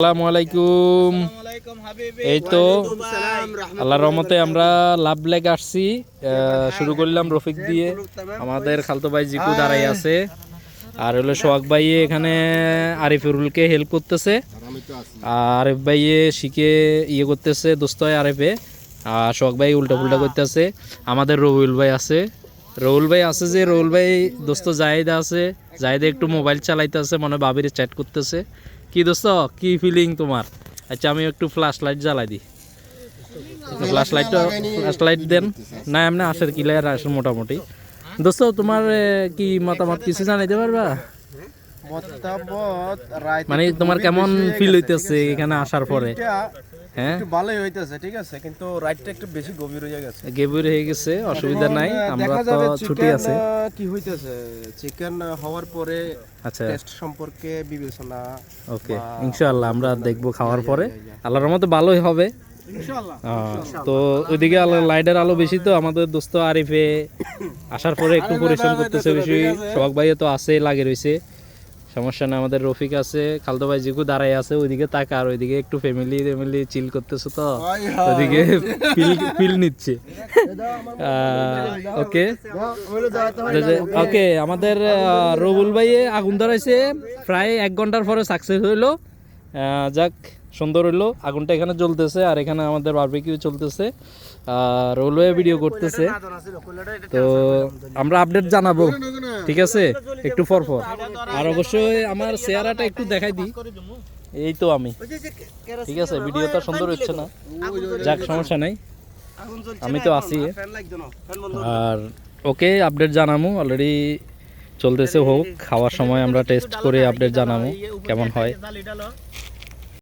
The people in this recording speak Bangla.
আসসালামু আলাইকুম। এই তো আল্লাহর রহমতে আমরা লাভ লেগ আসছি। শুরু করলাম রফিক দিয়ে। আমাদের খালতো ভাই জিকু দাঁড়াই আছে, আর হলো সোহাগ ভাই এখানে আরিফুরুলকে হেল্প করতেছে। আরিফ ভাই শিখে করতেছে দোস্ত আরিফে, আর সোহাগ ভাই উল্টা পুল্টা করতেছে। আমাদের রবিউল ভাই আছে, রুল ভাই দোস্ত জাহিদ আছে। জাহিদে একটু মোবাইল চালাইতেছে, মনে হয় ভাবির চ্যাট করতেছে। কি দোস্ত, কি ফিলিং তোমার? আচ্ছা, আমি একটু ফ্ল্যাশ লাইট জ্বালাই দিই। ফ্ল্যাশ লাইট দেন না, এমনি আসের ক্লিয়ার আসে মোটামুটি। দোস্ত, তোমার কি মতামত কিছু জানাইতে পারবা? মানে তোমার কেমন ফিল হইতেছে এখানে আসার পরে? হ্যাঁ, একটু ভালোই হইতেছে, ঠিক আছে, কিন্তু রাইডটা একটু বেশি গভীর হয়ে গেছে। গভীর হয়ে গেছে, অসুবিধা নাই, আমরা তো ছুটি আছে। কি হইতেছে চিকেন হওয়ার পরে আচ্ছা, টেস্ট সম্পর্কে বিবেচনা। ওকে, ইনশাআল্লাহ আমরা দেখবো খাওয়ার পরে। আল্লাহর রহমতে ভালোই হবে ইনশাআল্লাহ। তো ওইদিকে আলো, লাইটের আলো বেশি, তো আমাদের দোস্ত আরিফে আসার পরে একটু পরিশ্রম করতেছে বেশি। সোহাগ ভাইও তো আছে, লাগে রয়েছে, সমস্যা না। আমাদের রফিক আছে, খালতো ভাই জিকু দাঁড়াই আছে ওইদিকে তাকা, আর ওইদিকে একটু ফ্যামিলি চিল করতেছে, তো ওইদিকে ফিল নিচ্ছে। ওকে ওকে, আমাদের রবুল ভাই আগুন ধরাইছে, প্রায় 1 ঘন্টার পরে সাকসেস হইলো। যাক, সুন্দর হইলো, আগুনটা এখানে জ্বলতেছে, আর এখানে আমাদের বারবিকিউ চলতেছে, আর রোলওয়ে ভিডিও করতেছে। তো আমরা আপডেট জানাবো, ঠিক আছে, একটু পর। আর অবশ্যই আমার চেহারাটা একটু দেখাই দিই, এই তো আমি, ঠিক আছে। ভিডিওটা সুন্দর হচ্ছে না, যাক, সমস্যা নাই, আমি তো আছি। আর ওকে, আপডেট জানাবো, অলরেডি চলতেছে, হোক, খাওয়ার সময় আমরা টেস্ট করে আপডেট জানাবো কেমন হয়।